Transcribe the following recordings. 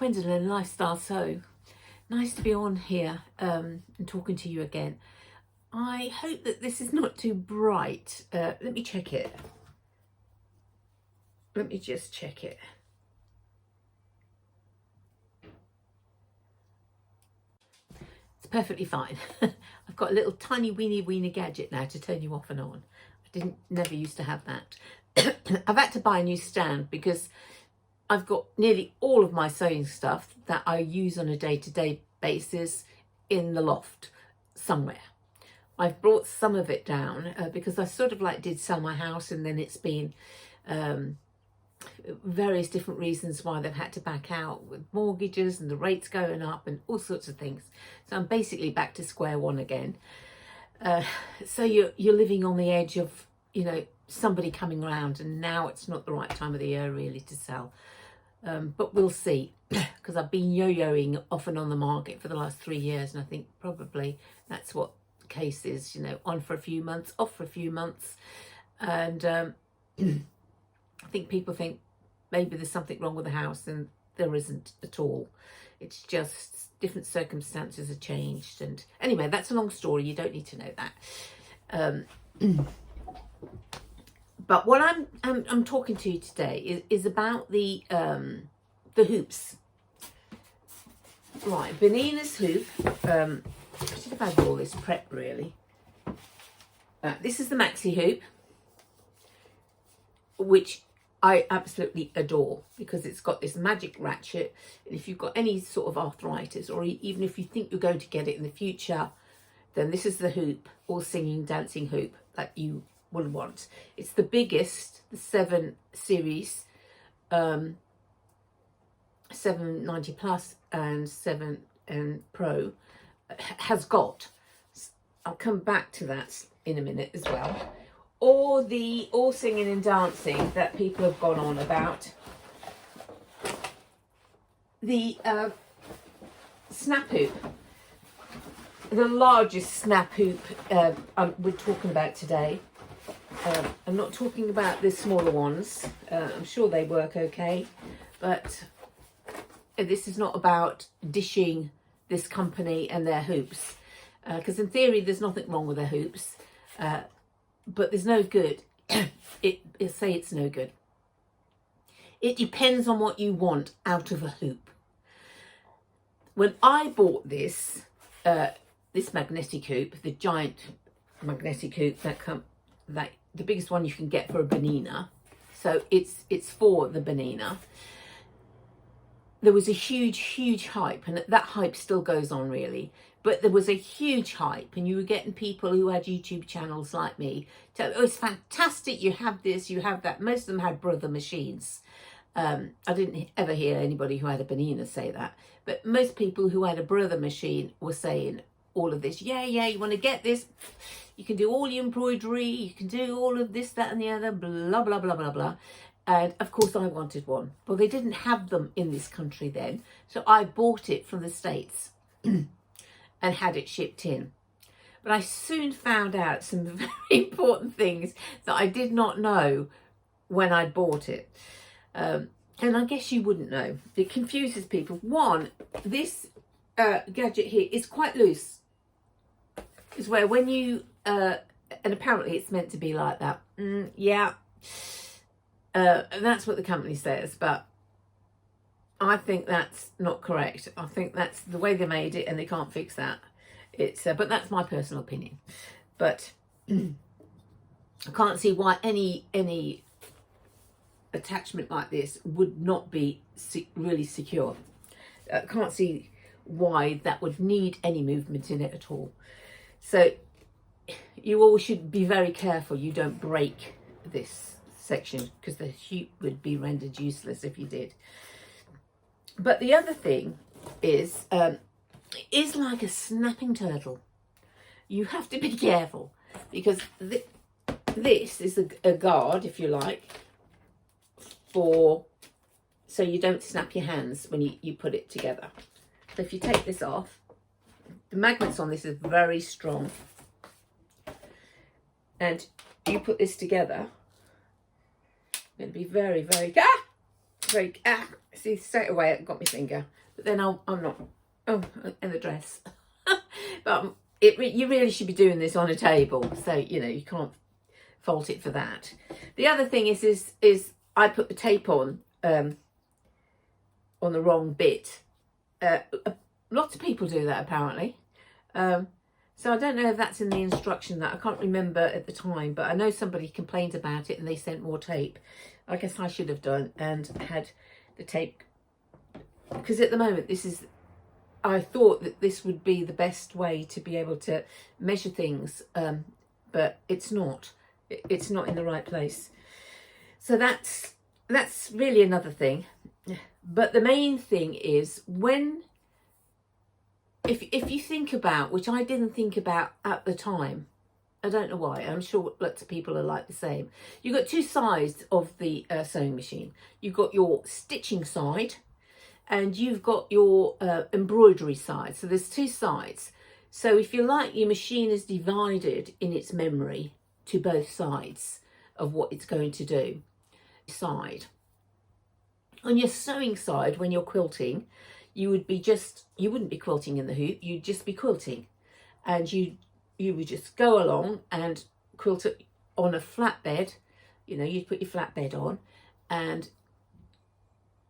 Gwendolyn, Lifestyle Sew. Nice to be on here and talking to you again. I hope that this is not too bright. Let me check it. Let me just check it. It's perfectly fine. I've got a little tiny weeny gadget now to turn you off and on. I never used to have that. I've had to buy a new stand because I've got nearly all of my sewing stuff that I use on a day-to-day basis in the loft somewhere. I've brought some of it down because I sort of like did sell my house, and then it's been various different reasons why they've had to back out with mortgages and the rates going up and all sorts of things. So I'm basically back to square one again. So you're living on the edge of, you know, somebody coming around, and now it's not the right time of the year really to sell. But we'll see, because I've been yo-yoing off and on the market for the last 3 years, and I think probably that's what the case is, you know, on for a few months, off for a few months. And I think people think maybe there's something wrong with the house, and there isn't at all. It's just different circumstances have changed. And anyway, that's a long story. You don't need to know that. But what I'm talking to you today is about the hoops. Right, Bernina's hoop. I should have had all this prep really. This is the maxi hoop, which I absolutely adore because it's got this magic ratchet. And if you've got any sort of arthritis, or even if you think you're going to get it in the future, then this is the hoop, or singing, dancing hoop that you will want. It's the biggest, the 7 series, 790 plus and 7 and Pro has got. I'll come back to that in a minute as well. Or the all singing and dancing that people have gone on about. The snap hoop, the largest snap hoop we're talking about today. I'm not talking about the smaller ones. I'm sure they work okay, but this is not about dishing this company and their hoops, because in theory there's nothing wrong with their hoops, but there's no good. It say it's no good. It depends on what you want out of a hoop. When I bought this this magnetic hoop, the giant magnetic hoop that the biggest one you can get for a Bernina, so it's for the Bernina. There was a huge hype, and that hype still goes on really, but there was a huge hype, and you were getting people who had YouTube channels like me tell, oh, it's fantastic, you have this, you have that. Most of them had brother machines. I didn't ever hear anybody who had a Bernina say that, but most people who had a brother machine were saying all of this. Yeah, you want to get this, you can do all your embroidery, you can do all of this, that and the other, blah blah blah blah blah. And of course I wanted one. Well, they didn't have them in this country then, so I bought it from the States and had it shipped in. But I soon found out some very important things that I did not know when I bought it. And I guess you wouldn't know. It confuses people. One, this gadget here is quite loose. It's where when you, and apparently it's meant to be like that. Yeah. And that's what the company says, but I think that's not correct. I think that's the way they made it, and they can't fix that. It's but that's my personal opinion. But I can't see why any attachment like this would not be really secure. I can't see why that would need any movement in it at all. So you all should be very careful you don't break this section, because the hoop would be rendered useless if you did. But the other thing is like a snapping turtle. You have to be careful, because this is a guard, if you like, for so you don't snap your hands when you put it together. So if you take this off, the magnets on this is very strong, and you put this together, it'd be very very, see, straight away it got my finger. But then I'm not, in the dress. But you really should be doing this on a table. So, you know, you can't fault it for that. The other thing is I put the tape on the wrong bit. Lots of people do that apparently. So I don't know if that's in the instruction, that I can't remember at the time, but I know somebody complained about it and they sent more tape. I guess I should have done and had the tape, because at the moment I thought that this would be the best way to be able to measure things, but it's not. It's not in the right place. So that's really another thing. But the main thing is, if you think about, which I didn't think about at the time, I don't know why, I'm sure lots of people are like the same. You've got two sides of the sewing machine. You've got your stitching side and you've got your embroidery side. So there's two sides. So if you like, your machine is divided in its memory to both sides of what it's going to do. On your sewing side, when you're quilting, you wouldn't be quilting in the hoop, you'd just be quilting. And you would just go along and quilt it on a flatbed. You know, you'd put your flatbed on, and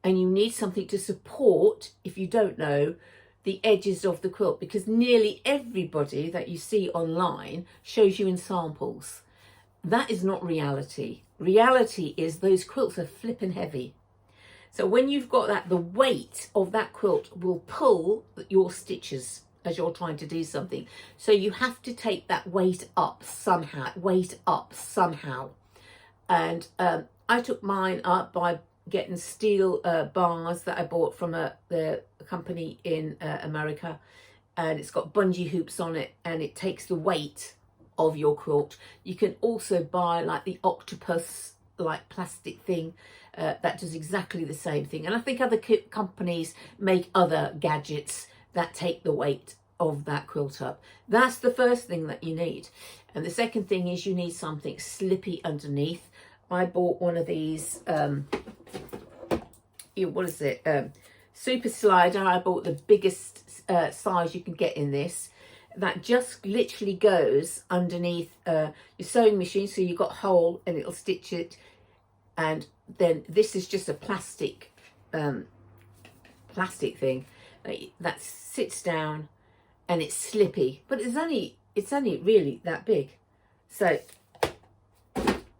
you need something to support, if you don't know, the edges of the quilt, because nearly everybody that you see online shows you in samples. That is not reality. Reality is those quilts are flipping heavy. So when you've got that, the weight of that quilt will pull your stitches as you're trying to do something. So you have to take that weight up somehow, And I took mine up by getting steel bars that I bought from the company in America. And it's got bungee hoops on it, and it takes the weight of your quilt. You can also buy like the octopus like plastic thing that does exactly the same thing. And I think other companies make other gadgets that take the weight of that quilt up. That's the first thing that you need. And the second thing is you need something slippy underneath. I bought one of these, super slider. I bought the biggest size you can get in this. That just literally goes underneath your sewing machine. So you've got a hole and it'll stitch it. And then this is just a plastic thing that sits down, and it's slippy, but it's only really that big. So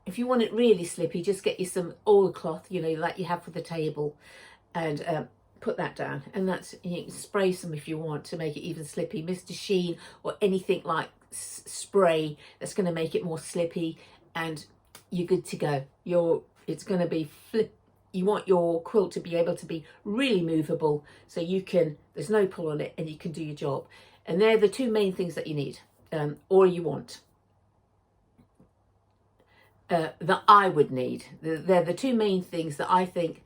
if you want it really slippy, just get you some oilcloth, you know, like you have for the table, and put that down. And that's, you can spray some if you want to make it even slippy, Mr. Sheen or anything like spray that's going to make it more slippy, and you're good to go. It's going to be you want your quilt to be able to be really movable, so there's no pull on it and you can do your job. And they're the two main things that you need, or you want, that I would need. They're the two main things that I think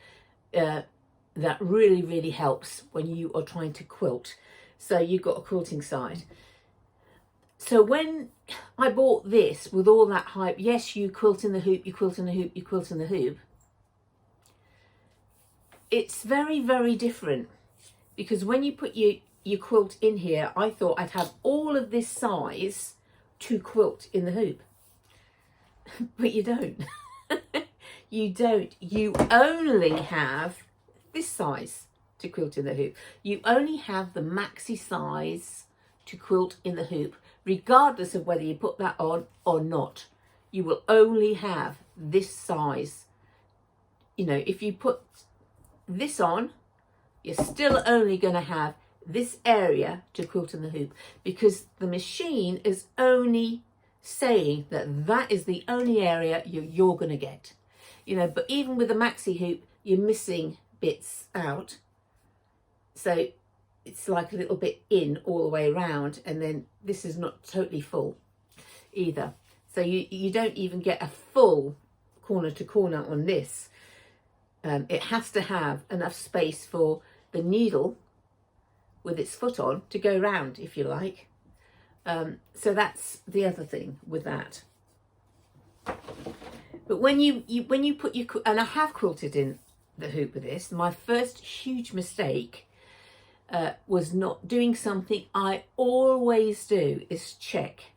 that really, really helps when you are trying to quilt. So you've got a quilting side. So when I bought this with all that hype, yes, you quilt in the hoop, you quilt in the hoop, you quilt in the hoop. It's very, very different, because when you put your quilt in here, I thought I'd have all of this size to quilt in the hoop. But you don't. You don't. You only have this size to quilt in the hoop. You only have the maxi size to quilt in the hoop, regardless of whether you put that on or not. You will only have this size. You know, if you put this on, you're still only going to have this area to quilt in the hoop, because the machine is only saying that is the only area you're going to get. You know, but even with the maxi hoop, you're missing bits out. So it's like a little bit in all the way around, and then this is not totally full either. So you don't even get a full corner to corner on this. It has to have enough space for the needle with its foot on to go round, if you like. So that's the other thing with that. But when you put your, and I have quilted in the hoop with this. My first huge mistake was not doing something I always do, is check.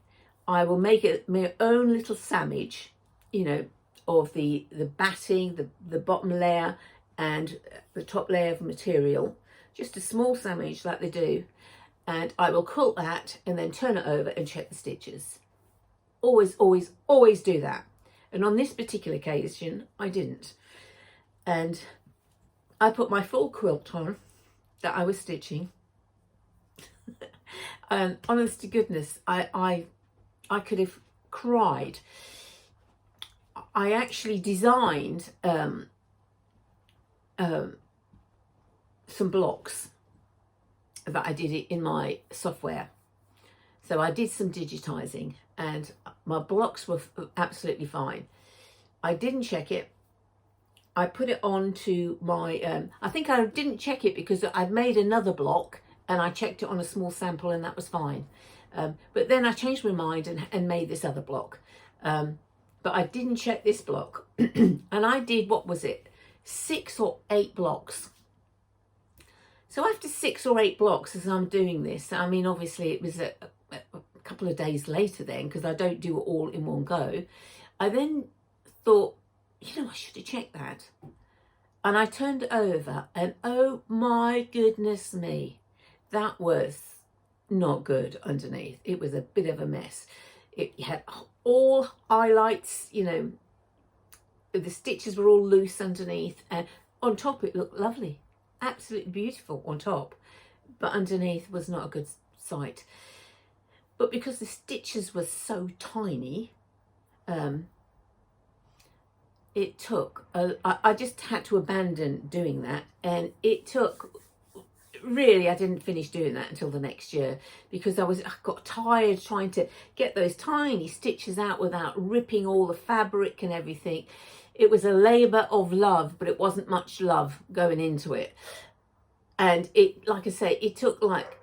I will make it my own little sandwich, you know, of the batting, the bottom layer and the top layer of material, just a small sandwich like they do, and I will quilt that and then turn it over and check the stitches. Always, always, always do that. And on this particular occasion, I didn't. And I put my full quilt on that I was stitching. Honest to goodness, I could have cried. I actually designed some blocks that I did it in my software. So I did some digitizing and my blocks were absolutely fine. I didn't check it. I put it onto my, I think I didn't check it because I'd made another block and I checked it on a small sample and that was fine. But then I changed my mind and made this other block. But I didn't check this block. And I did, what was it? 6 or 8 blocks. So after 6 or 8 blocks as I'm doing this, I mean, obviously it was a couple of days later then, because I don't do it all in one go. I then thought, you know, I should have checked that. And I turned it over and oh my goodness me, that was not good underneath. It was a bit of a mess. It had all highlights, you know, the stitches were all loose underneath, and on top it looked lovely, absolutely beautiful on top, but underneath was not a good sight. But because the stitches were so tiny, it took, I just had to abandon doing that, and it took, really, I didn't finish doing that until the next year because I got tired trying to get those tiny stitches out without ripping all the fabric and everything. It was a labour of love, but it wasn't much love going into it. And it, like I say, it took like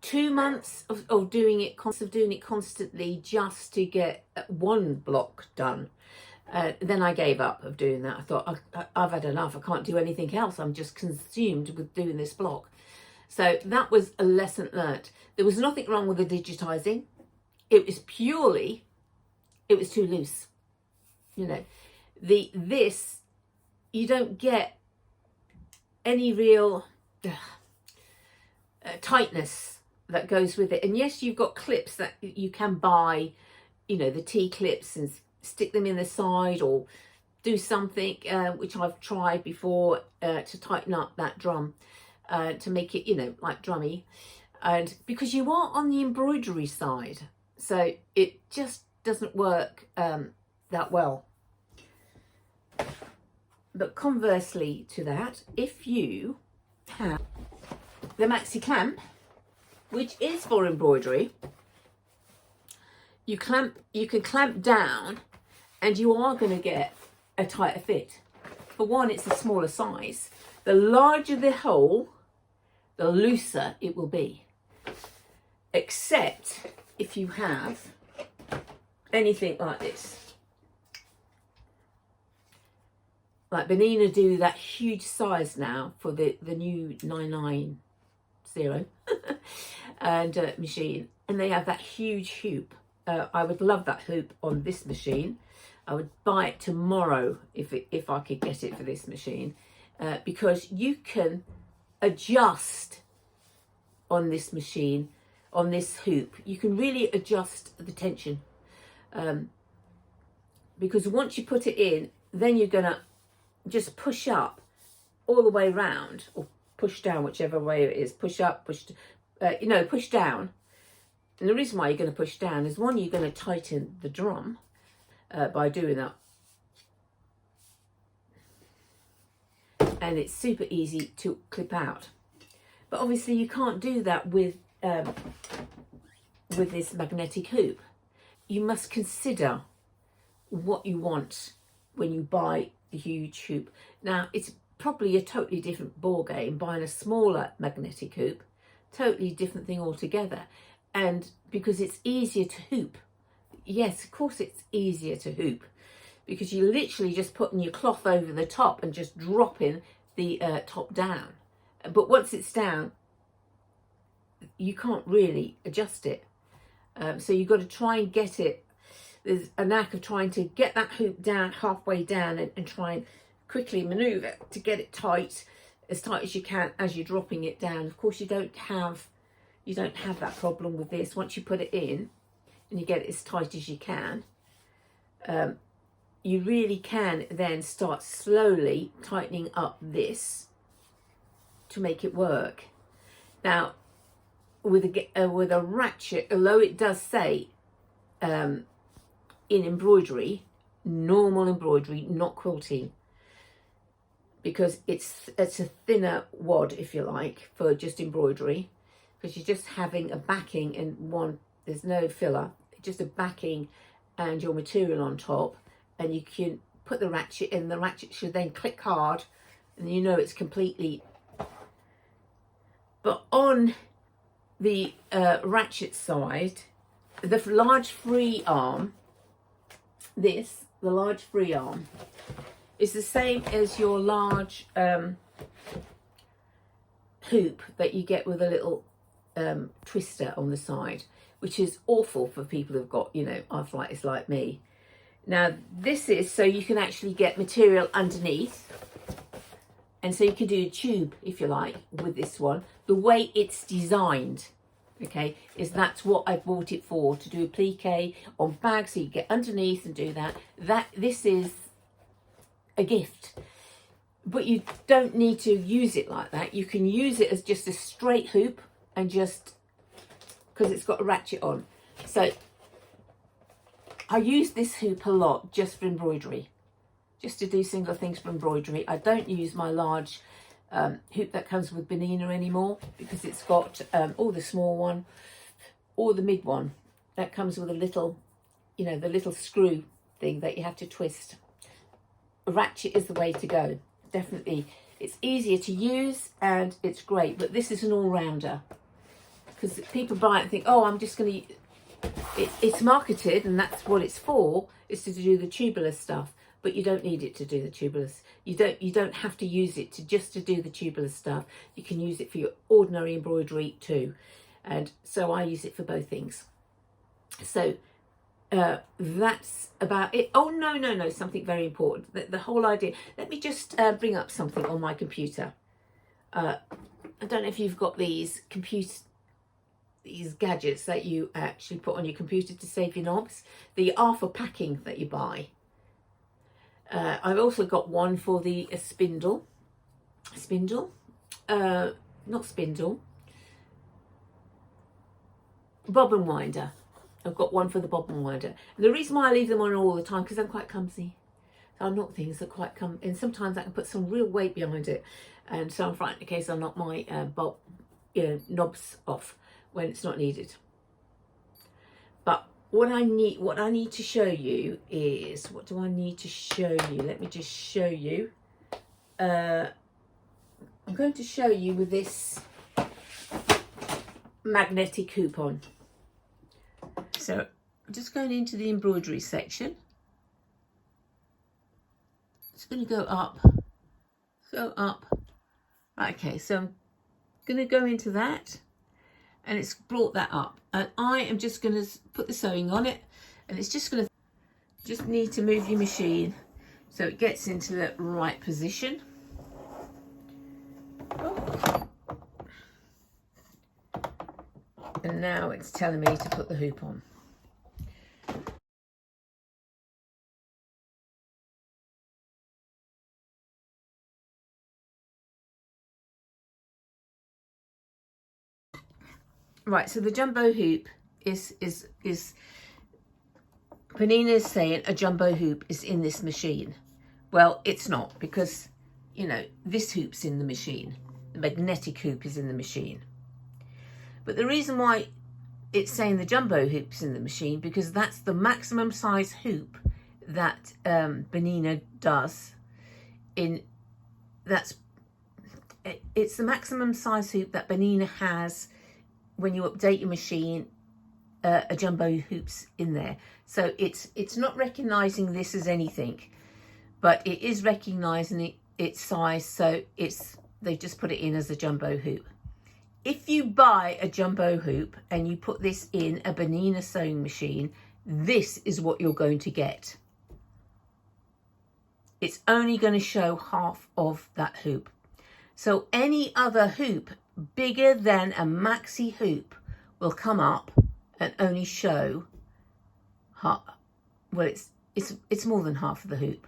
2 months of doing it constantly just to get one block done. Then I gave up of doing that. I thought, I've had enough. I can't do anything else. I'm just consumed with doing this block. So that was a lesson learnt. There was nothing wrong with the digitizing. It was purely, it was too loose. You know, this, you don't get any real tightness that goes with it. And yes, you've got clips that you can buy, you know, the T-clips, and stick them in the side or do something, which I've tried before, to tighten up that drum, to make it, you know, like drummy. And because you are on the embroidery side, so it just doesn't work that well. But conversely to that, if you have the maxi clamp, which is for embroidery, you can clamp down and you are going to get a tighter fit. For one, it's a smaller size. The larger the hole, the looser it will be. Except if you have anything like this. Like Bernina do that huge size now for the new 990 and machine, and they have that huge hoop. I would love that hoop on this machine. I would buy it tomorrow if I could get it for this machine, because you can adjust on this machine, on this hoop. You can really adjust the tension, because once you put it in, then you're gonna just push up all the way round, or push down, whichever way it is. Push up, push down. And the reason why you're going to push down is, one, you're going to tighten the drum by doing that. And it's super easy to clip out. But obviously you can't do that with this magnetic hoop. You must consider what you want when you buy the huge hoop. Now, it's probably a totally different ball game buying a smaller magnetic hoop. Totally different thing altogether. And because it's easier to hoop. Yes, of course it's easier to hoop. because you're literally just putting your cloth over the top and just dropping the top down. But once it's down, you can't really adjust it. So you've got to try and get it. There's a knack of trying to get that hoop down, halfway down, and try and quickly maneuver to get it tight, as tight as you can as you're dropping it down. Of course, you don't have that problem with this. Once you put it in and you get it as tight as you can, you really can then start slowly tightening up this to make it work. Now, with a ratchet, although it does say in embroidery, normal embroidery, not quilting, because it's a thinner wad, if you like, for just embroidery, because you're just having a backing and there's no filler, just a backing and your material on top, and you can put the ratchet in. The ratchet should then click hard, and you know it's completely. But on the ratchet side, the large free arm, the large free arm is the same as your large hoop that you get with a little twister on the side, which is awful for people who've got, arthritis like me. Now, this is so you can actually get material underneath, and so you can do a tube, if you like, with this one. The way it's designed, okay, is that's what I bought it for, to do a plique on bags, so you get underneath and do that. This is a gift, but you don't need to use it like that. You can use it as just a straight hoop, and just because it's got a ratchet on. So I use this hoop a lot just for embroidery, just to do single things for embroidery. I don't use my large hoop that comes with Bernina anymore, because it's got or the small one or the mid one that comes with a little, the little screw thing that you have to twist. A ratchet is the way to go, definitely. It's easier to use and it's great, but this is an all-rounder, because people buy it and think, oh, I'm just going to. It's marketed, and that's what it's for, is to do the tubular stuff. But you don't need it to do the tubulars. You don't have to use it to do the tubular stuff. You can use it for your ordinary embroidery too. And so I use it for both things. So that's about it. Oh, no, something very important. The whole idea. Let me just bring up something on my computer. I don't know if you've got these gadgets that you actually put on your computer to save your knobs. They are for packing that you buy. I've also got one for the bobbin winder. I've got one for the bobbin winder. And the reason why I leave them on all the time, because I'm quite clumsy. So I knock things that quite come, and sometimes I can put some real weight behind it. And so I'm frightened in case I knock my knobs off when it's not needed. But what I need to show you is, what do I need to show you? Let me just show you. I'm going to show you with this magnetic hoop on. So I'm just going into the embroidery section. It's going to go up. Right, okay, so I'm going to go into that. And it's brought that up, and I am just going to put the sewing on it, and it's just going to need to move your machine so it gets into the right position. And now it's telling me to put the hoop on. Right, so the jumbo hoop is Bernina is saying a jumbo hoop is in this machine. Well, it's not, because, this hoop's in the machine. The magnetic hoop is in the machine. But the reason why it's saying the jumbo hoop's in the machine, because that's the maximum size hoop that Bernina does. It's the maximum size hoop that Bernina has when you update your machine a jumbo hoops in there. So it's not recognizing this as anything, but it is recognizing its size. So they just put it in as a jumbo hoop. If you buy a jumbo hoop and you put this in a Bernina sewing machine, this is what you're going to get. It's only going to show half of that hoop. So any other hoop bigger than a maxi hoop will come up and only show half. Well, it's more than half of the hoop.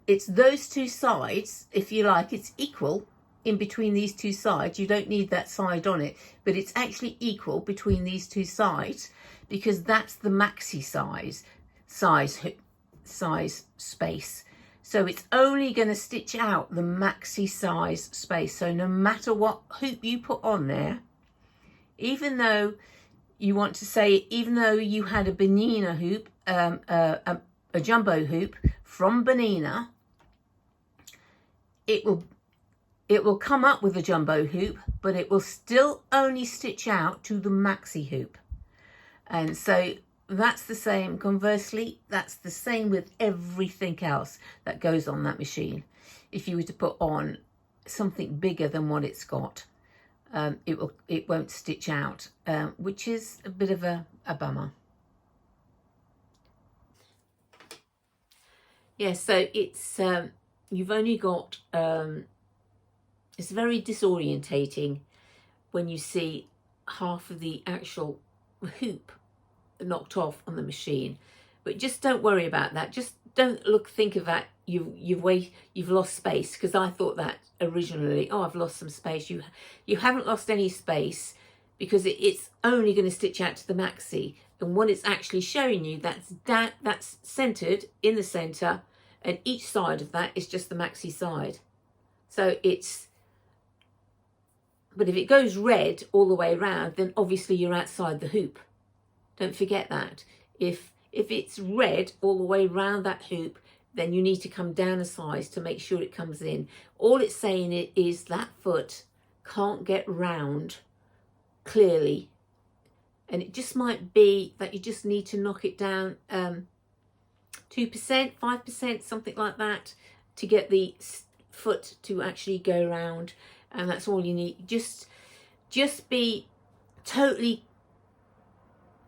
It's those two sides, if you like. It's equal in between these two sides. You don't need that side on it, but it's actually equal between these two sides, because that's the maxi size space. So it's only going to stitch out the maxi size space. So no matter what hoop you put on there, even though you want to say, even though you had a Bernina hoop, a jumbo hoop from Bernina, it will come up with a jumbo hoop, but it will still only stitch out to the maxi hoop. And so that's the same. Conversely, that's the same with everything else that goes on that machine. If you were to put on something bigger than what it's got, it won't stitch out, which is a bit of a bummer. Yeah, so it's you've only got it's very disorientating when you see half of the actual hoop knocked off on the machine. But just don't worry about that. Just don't think of that you've lost space, because I thought that originally. Oh, I've lost some space. You haven't lost any space, because it's only going to stitch out to the maxi, and what it's actually showing you, that's centered in the center, and each side of that is just the maxi side. So but if it goes red all the way around, then obviously you're outside the hoop. Don't forget that. If it's red all the way around that hoop, then you need to come down a size to make sure it comes in. All it's saying is that foot can't get round clearly. And it just might be that you just need to knock it down 2%, 5%, something like that, to get the foot to actually go round. And that's all you need. Just be totally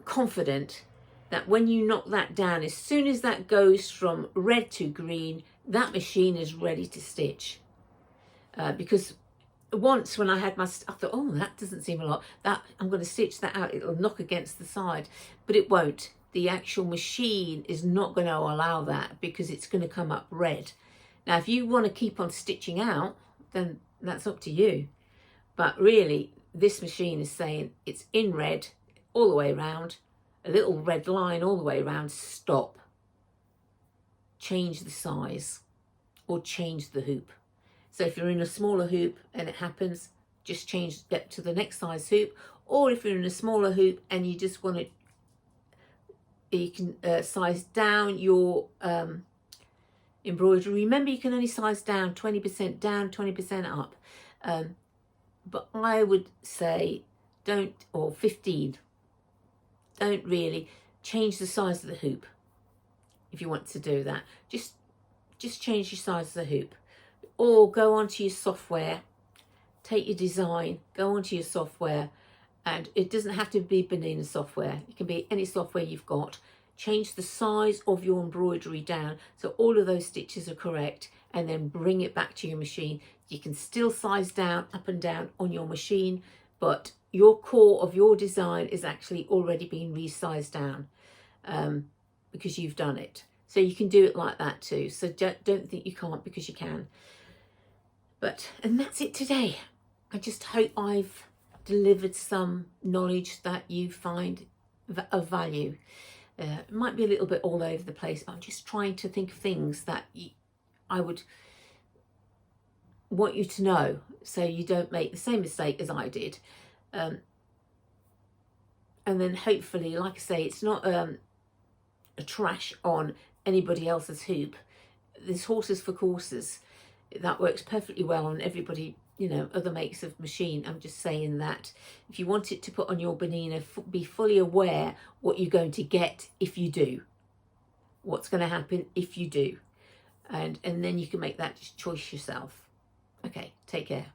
confident that when you knock that down, as soon as that goes from red to green, that machine is ready to stitch. Because once when I had I thought, oh, that doesn't seem a lot. That I'm going to stitch that out. It'll knock against the side, but it won't. The actual machine is not going to allow that, because it's going to come up red. Now, if you want to keep on stitching out, then that's up to you. But really, this machine is saying it's in red all the way around, a little red line all the way around, stop. Change the size or change the hoop. So if you're in a smaller hoop and it happens, just change it to the next size hoop. Or if you're in a smaller hoop and you just want to, you can size down your embroidery. Remember, you can only size down 20% down, 20% up. But I would say or 15. Don't really change the size of the hoop if you want to do that. Just change your size of the hoop, or go onto your software, take your design, go onto your software, and it doesn't have to be Bernina software. It can be any software you've got. Change the size of your embroidery down so all of those stitches are correct, and then bring it back to your machine. You can still size down up and down on your machine, but your core of your design is actually already being resized down because you've done it. So you can do it like that too. So don't think you can't, because you can. And that's it today. I just hope I've delivered some knowledge that you find of value. It might be a little bit all over the place, but I'm just trying to think of things that I would want you to know, so you don't make the same mistake as I did. And then hopefully, like I say, it's not a trash on anybody else's hoop. There's horses for courses. That works perfectly well on you know, other makes of machine. I'm just saying that if you want it to put on your Bernina, be fully aware what you're going to get if you do, what's going to happen if you do, and then you can make that choice yourself. Okay, take care.